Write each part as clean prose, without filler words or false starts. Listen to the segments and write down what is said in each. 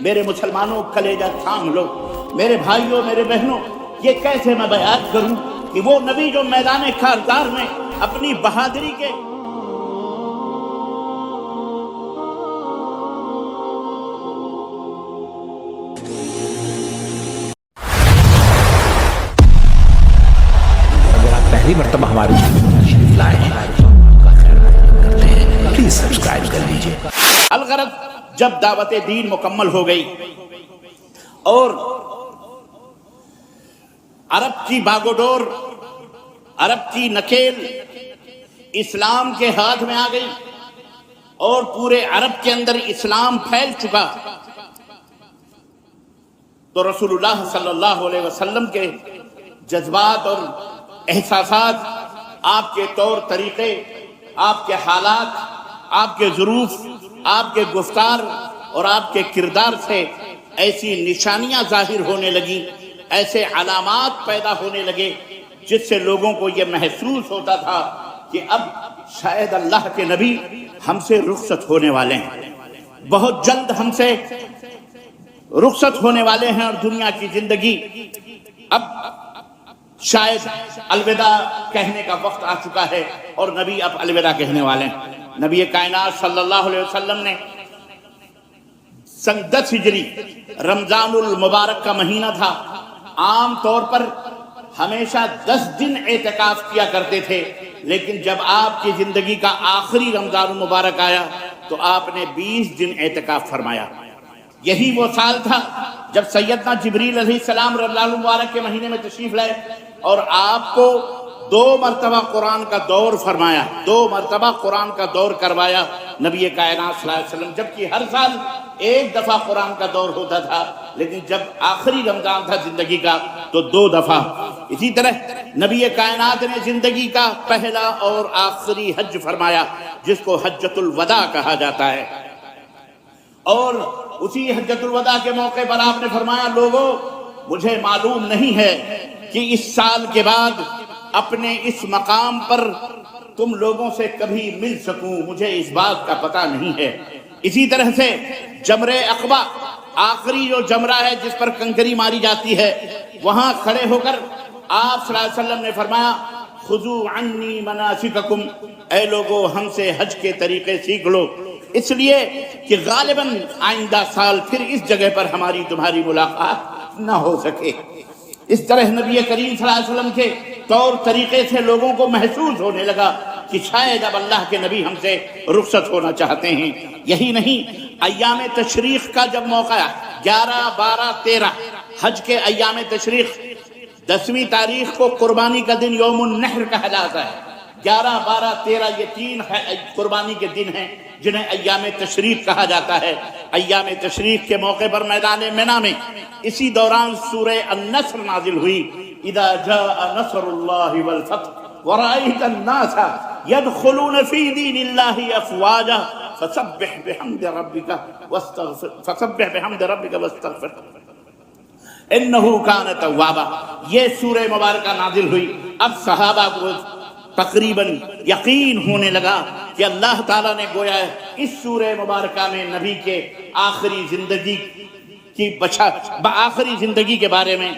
میرے مسلمانوں کلیجہ تھام لو، میرے بھائیوں میرے بہنوں، یہ کیسے میں بیان کروں کہ وہ نبی جو میدان کارزار میں اپنی بہادری کے پہلی مرتبہ ہمارے چینل لائے ہیں پلیز سبسکرائب کر لیجئے۔ الغرض جب دعوت دین مکمل ہو گئی اور عرب کی باگوڈور، عرب کی نکیل اسلام کے ہاتھ میں آ گئی اور پورے عرب کے اندر اسلام پھیل چکا، تو رسول اللہ صلی اللہ علیہ وسلم کے جذبات اور احساسات، آپ کے طور طریقے، آپ کے حالات، آپ کے ظروف، آپ کے گفتار اور آپ کے کردار سے ایسی نشانیاں ظاہر ہونے لگی، ایسے علامات پیدا ہونے لگے جس سے لوگوں کو یہ محسوس ہوتا تھا کہ اب شاید اللہ کے نبی ہم سے رخصت ہونے والے ہیں، بہت جلد ہم سے رخصت ہونے والے ہیں اور دنیا کی زندگی اب شاید الوداع کہنے کا وقت آ چکا ہے اور نبی اب الوداع کہنے والے ہیں۔ نبی کائنات صلی اللہ علیہ وسلم نے سن 10 ہجری رمضان المبارک کا مہینہ تھا، عام طور پر ہمیشہ 10 دن اعتکاف کیا کرتے تھے، لیکن جب آپ کی زندگی کا آخری رمضان المبارک آیا تو آپ نے 20 دن اعتکاف فرمایا۔ یہی وہ سال تھا جب سیدنا جبریل علیہ السلام رمضان المبارک کے مہینے میں تشریف لائے اور آپ کو 2 مرتبہ قرآن کا دور فرمایا، 2 مرتبہ قرآن کا دور کروایا نبی کائنات صلی اللہ علیہ وسلم، جبکہ ہر سال 1 دفعہ قرآن کا دور ہوتا تھا، لیکن جب آخری رمضان تھا زندگی کا تو 2 دفعہ۔ اسی طرح نبی کائنات نے زندگی کا پہلا اور آخری حج فرمایا جس کو حجۃ الوداع کہا جاتا ہے، اور اسی حجۃ الوداع کے موقع پر آپ نے فرمایا، لوگوں مجھے معلوم نہیں ہے کہ اس سال کے بعد اپنے اس مقام پر تم لوگوں سے کبھی مل سکوں، مجھے اس بات کا پتہ نہیں ہے۔ اسی طرح سے جمرہ عقبہ، آخری جو جمرہ ہے جس پر کنکری ماری جاتی ہے، وہاں کھڑے ہو کر آپ صلی اللہ علیہ وسلم نے فرمایا، خذوا عنی مناسککم، اے لوگو ہم سے حج کے طریقے سیکھ لو، اس لیے کہ غالباً آئندہ سال پھر اس جگہ پر ہماری تمہاری ملاقات نہ ہو سکے۔ اس طرح نبی کریم صلی اللہ علیہ وسلم کے طور طریقے سے لوگوں کو محسوس ہونے لگا کہ شاید اب اللہ کے نبی ہم سے رخصت ہونا چاہتے ہیں۔ یہی نہیں، ایام تشریق کا جب موقع 11، 12، 13 حج کے ایام تشریق، 10ویں تاریخ کو قربانی کا دن یوم النحر کہا جاتا ہے، 11، 12، 13 یہ 3 قربانی کے دن ہیں جنہیں ایام تشریق کہا جاتا ہے۔ ایام تشریق کے موقع پر میدان منی میں اسی دوران سورہ النصر نازل ہوئی، اذا جاء نصر اللہ والفتح ورأيت الناس يدخلون في دين الله افواجا فسبح بحمد ربك واستغفر انه كان توابا۔ یہ سورہ مبارکہ نازل ہوئی، اب صحابہ کو تقریباً یقین ہونے لگا کہ اللہ تعالیٰ نے گویا اس سورہ مبارکہ میں نبی کے آخری زندگی کی آخری زندگی کے بارے میں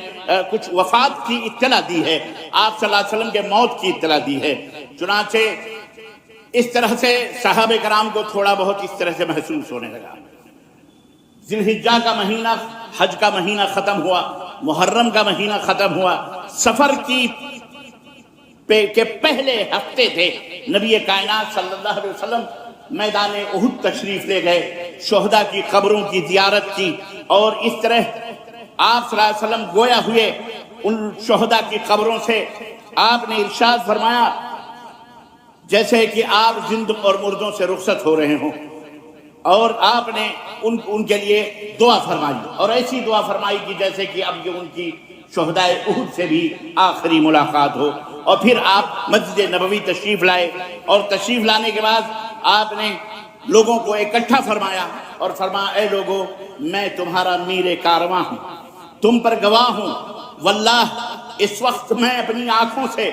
کچھ وفات کی اطلاع دی ہے، آپ صلی اللہ علیہ وسلم کے موت کی اطلاع دی ہے۔ چنانچہ اس طرح سے صحابہ کرام کو تھوڑا بہت اس طرح سے محسوس ہونے لگا۔ ذی الحجہ کا مہینہ، حج کا مہینہ ختم ہوا، محرم کا مہینہ ختم ہوا، سفر کے پہلے ہفتے تھے، نبی کائنات صلی اللہ علیہ وسلم میدان احد تشریف لے گئے، شہداء کی قبروں کی زیارت کی، اور اس طرح آپ صلی اللہ علیہ وسلم گویا ہوئے ان شہداء کی قبروں سے۔ آپ نے ارشاد فرمایا جیسے کہ آپ زندہ اور مردوں سے رخصت ہو رہے ہوں، اور آپ نے ان کے لیے دعا فرمائی، اور ایسی دعا فرمائی کہ جیسے کہ اب یہ ان کی شہداء احد سے بھی آخری ملاقات ہو۔ اور پھر آپ مسجد نبوی تشریف لائے، اور تشریف لانے کے بعد آپ نے لوگوں کو اکٹھا فرمایا اور فرمایا، اے لوگو میں تمہارا میر کارواں ہوں، تم پر گواہ ہوں، واللہ اس وقت میں اپنی آنکھوں سے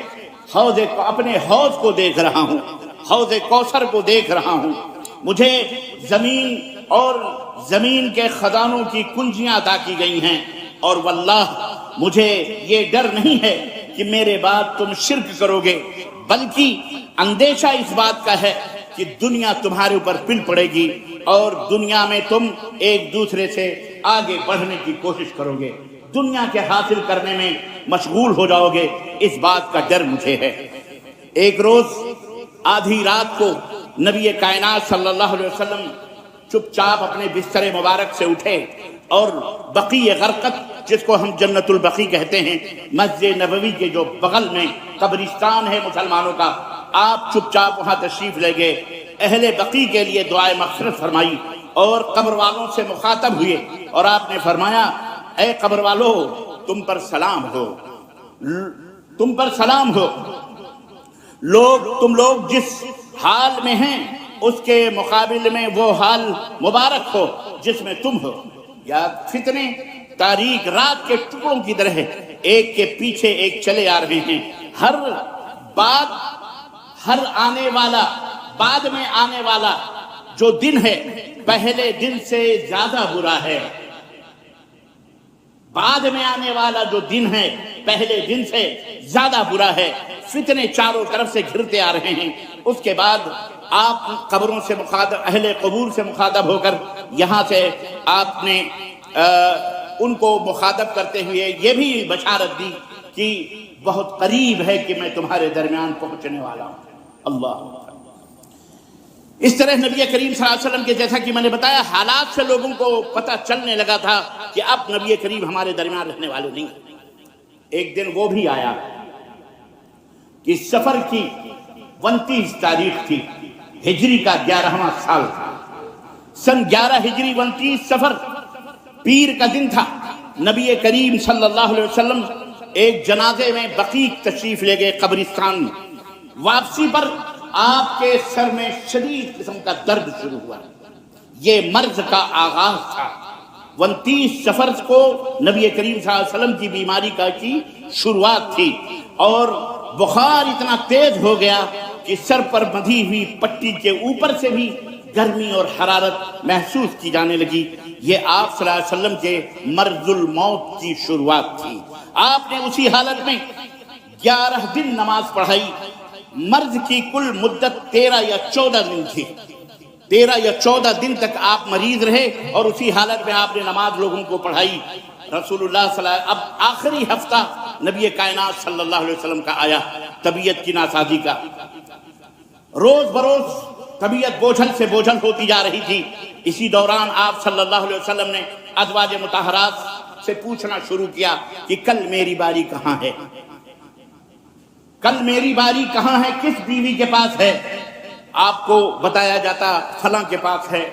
اپنے حوض کو دیکھ رہا ہوں، حوض کوثر کو دیکھ رہا ہوں، مجھے زمین اور زمین کے خزانوں کی کنجیاں عطا کی گئی ہیں، اور واللہ مجھے یہ ڈر نہیں ہے کہ میرے بعد تم شرک کرو گے، بلکہ اندیشہ اس بات کا ہے کہ دنیا تمہارے اوپر پل پڑے گی اور دنیا میں تم ایک دوسرے سے آگے بڑھنے کی کوشش کرو گے، دنیا کے حاصل کرنے میں مشغول ہو جاؤ گے، اس بات کا ڈر مجھے ہے۔ ایک روز آدھی رات کو نبی کائنات صلی اللہ علیہ وسلم چپ چاپ اپنے بستر مبارک سے اٹھے اور بقیع غرقد، جس کو ہم جنت البقیع کہتے ہیں، مسجد نبوی کے جو بغل میں قبرستان ہے مسلمانوں کا، آپ چپ چاپ وہاں تشریف لے گئے، اہل بقیع کے لیے دعائے مغفرت فرمائی اور قبر والوں سے مخاطب ہوئے، اور آپ نے فرمایا اے قبر والو تم پر سلام ہو، تم پر سلام ہو، تم لوگ جس حال میں ہیں اس کے مقابل میں وہ حال مبارک ہو جس میں تم ہو۔ یا فتنے تاریک رات کے ٹکڑوں کی طرح ایک کے پیچھے ایک چلے آ رہے ہیں، ہر آنے والا بعد میں آنے والا جو دن ہے پہلے دن سے زیادہ برا ہے، بعد میں آنے والا جو دن ہے پہلے دن سے زیادہ برا ہے، فتنے چاروں طرف سے گھرتے آ رہے ہیں۔ اس کے بعد آپ قبروں سے مخاطب، اہل قبور سے مخاطب ہو کر یہاں سے آپ نے ان کو مخاطب کرتے ہوئے یہ بھی بشارت دی کہ بہت قریب ہے کہ میں تمہارے درمیان پہنچنے والا ہوں۔ اللہ اس طرح نبی کریم صلی اللہ علیہ وسلم کے، جیسا کہ میں نے بتایا، حالات سے لوگوں کو پتہ چلنے لگا تھا کہ اب نبی کریم ہمارے درمیان رہنے والے نہیں۔ ایک دن وہ بھی آیا کہ سفر کی 29 تاریخ تھی، ہجری کا 11واں سال تھا، سن 11 ہجری 29 سفر، پیر کا دن تھا۔ نبی کریم صلی اللہ علیہ وسلم ایک جنازے میں بقیع تشریف لے گئے قبرستان میں۔ واپسی پر آپ کے سر میں شدید قسم کا درد شروع ہوا، یہ مرض کا آغاز تھا۔ 29 سفر کو نبی کریم صلی اللہ علیہ وسلم کی بیماری کی شروعات تھی، اور بخار اتنا تیز ہو گیا کہ سر پر بندھی ہوئی پٹی کے اوپر سے بھی گرمی اور حرارت محسوس کی جانے لگی۔ یہ آپ صلی اللہ علیہ وسلم کے مرض الموت کی شروعات تھی۔ آپ نے اسی حالت میں 11 دن نماز پڑھائی۔ مرض کی کل مدت 13 یا 14 دن تھی۔ 13 یا 14 دن تک آپ مریض رہے اور اسی حالت میں آپ نے نماز لوگوں کو پڑھائی۔ رسول اللہ صلی اللہ علیہ وسلم، اب آخری ہفتہ نبی کائنات صلی اللہ علیہ وسلم کا آیا، طبیعت کی ناسازی کا۔ روز بروز طبیعت بوجھل سے بوجھل ہوتی جا رہی تھی۔ اسی دوران آپ صلی اللہ علیہ وسلم نے ازواج مطہرات سے پوچھنا شروع کیا کہ کل میری باری کہاں ہے، کل میری باری کہاں ہے، کس بیوی کے پاس ہے؟ آپ کو بتایا جاتا فلاں کے پاس ہے،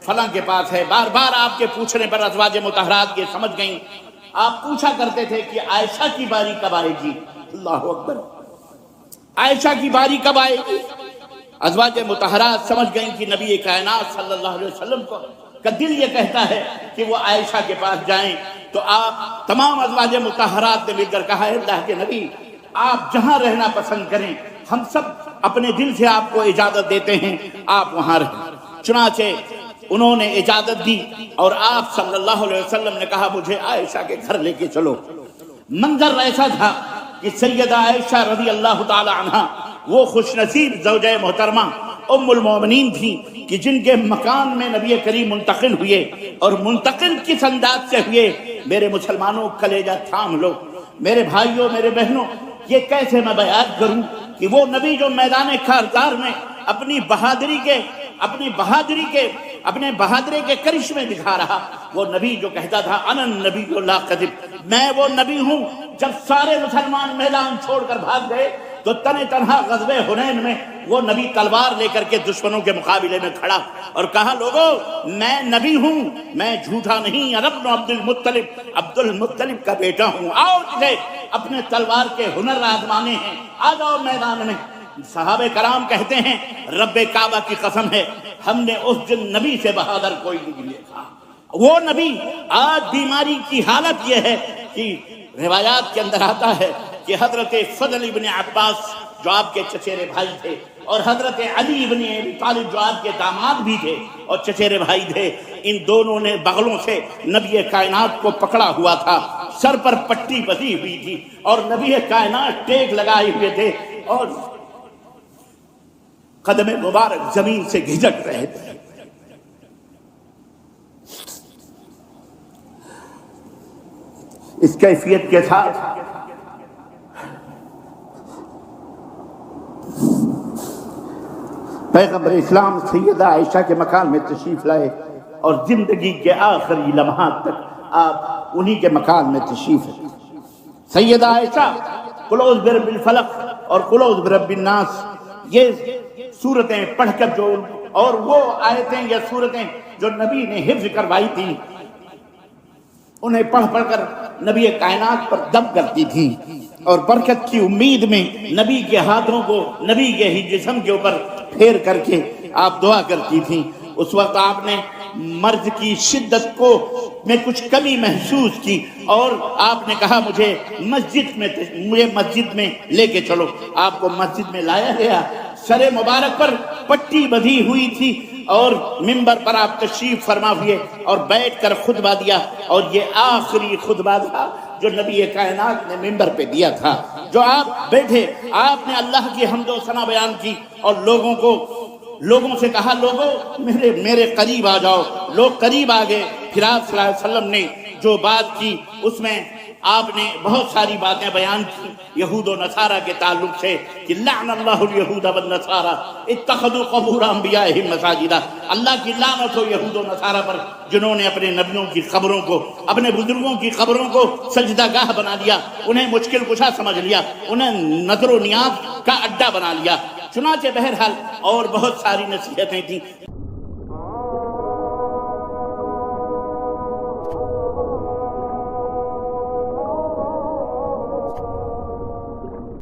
فلاں کے پاس ہے۔ بار بار آپ کے پوچھنے پر ازواج مطہرات یہ سمجھ گئیں۔ آپ پوچھا کرتے تھے کہ عائشہ کی باری کب آئے گی؟ اللہ اکبر، عائشہ کی باری کب آئے گی؟ ازواج مطہرات سمجھ گئیں کہ نبی کائنات صلی اللہ علیہ وسلم کا دل یہ کہتا ہے کہ وہ عائشہ کے پاس جائیں۔ تو آپ تمام ازواج مطہرات نے مل کر کہا ہے اللہ کے نبی، آپ جہاں رہنا پسند کریں، ہم سب اپنے دل سے آپ کو اجازت دیتے ہیں، آپ وہاں رہیں۔ چنانچہ انہوں نے اجازت دی اور آپ صلی اللہ علیہ وسلم نے کہا مجھے عائشہ کے گھر لے کے چلو۔ منظر ایسا تھا کہ سیدہ عائشہ رضی اللہ تعالی عنہا وہ خوش نصیب زوجہ محترمہ ام المومنین تھیں کہ جن کے مکان میں نبی کریم منتقل ہوئے، اور منتقل کس انداز سے ہوئے؟ میرے مسلمانوں کلیجہ تھام لو، میرے بھائیوں، میرے بہنوں، یہ کیسے میں بیان کروں کہ وہ نبی جو میدان کارزار میں اپنی بہادری کے کرشمے دکھا رہا، وہ نبی جو کہتا تھا انا النبی لا کذب، میں وہ نبی ہوں۔ جب سارے مسلمان میدان چھوڑ کر بھاگ گئے تو تنے تنہا غزوہ حنین میں وہ نبی تلوار لے کر کے دشمنوں کے مقابلے میں کھڑا اور کہا لوگو میں نبی ہوں، میں جھوٹا نہیں، انا ابن عبد المطلب کا بیٹا ہوں، آؤ جسے اپنے تلوار کے ہنر آزمانے ہیں، آ جاؤ میدان میں۔ صحابہ کرام کہتے ہیں رب کعبہ کی قسم ہے ہم نے اس دن نبی سے بہادر کوئی نہیں دیکھا۔ وہ نبی، آج بیماری کی حالت یہ ہے کہ روایات کے اندر آتا ہے کہ حضرت فضل ابن عباس جو آپ کے چچیرے بھائی تھے، اور حضرت علی ابن ابی طالب جو آپ کے داماد بھی تھے، اور چچیرے بھائی تھے، ان دونوں نے بغلوں سے نبی کائنات کو پکڑا ہوا تھا، سر پر پٹی بندھی ہوئی تھی اور نبی کائنات ٹیک لگائے ہوئے تھے اور قدم مبارک زمین سے گھجٹ رہے تھے۔ اس کیفیت کے ساتھ پیغمبر اسلام سیدہ عائشہ کے مکان میں تشریف لائے اور زندگی کے آخری لمحات تک آپ انہی کے مکان میں تشریف لائے۔ سیدہ عائشہ قل اعوذ برب الفلق اور قل اعوذ برب الناس یہ سورتیں پڑھ کر جو اور وہ آیتیں یا سورتیں جو نبی نے حفظ کروائی تھی انہیں پڑھ پڑھ کر نبی کائنات پر دم کرتی تھی اور برکت کی امید میں نبی کے ہاتھوں کو نبی کے ہی جسم کے اوپر پھیر کر کے آپ دعا کرتی تھیں۔ اس وقت آپ نے مرض کی شدت کو میں کچھ کمی محسوس کی اور آپ نے کہا مجھے مسجد میں لے کے چلو۔ آپ کو مسجد میں لایا گیا، سر مبارک پر پٹی بندھی ہوئی تھی اور منبر پر آپ تشریف فرما ہوئے اور بیٹھ کر خطبہ دیا، اور یہ آخری خطبہ تھا جو نبی کائنات نے منبر پہ دیا تھا۔ جو آپ بیٹھے، آپ نے اللہ کی حمد و ثنا بیان کی اور لوگوں سے کہا لوگوں میرے قریب آ جاؤ۔ لوگ قریب آ گئے، پھر آپ صلی اللہ علیہ وسلم نے جو بات کی اس میں آپ نے بہت ساری باتیں بیان کی یہود و نصارہ کے تعلق سے کہ لعن اللہ الیہود والنصارى اتخذوا قبور انبیائہم مساجدا، اللہ کی لعنت ہو یہود و نصارہ پر جنہوں نے اپنے نبیوں کی قبروں کو، اپنے بزرگوں کی قبروں کو سجدہ گاہ بنا لیا، انہیں مشکل کشا سمجھ لیا، انہیں نظر و نیاز کا اڈا بنا لیا۔ چنانچہ بہرحال اور بہت ساری نصیحتیں تھیں۔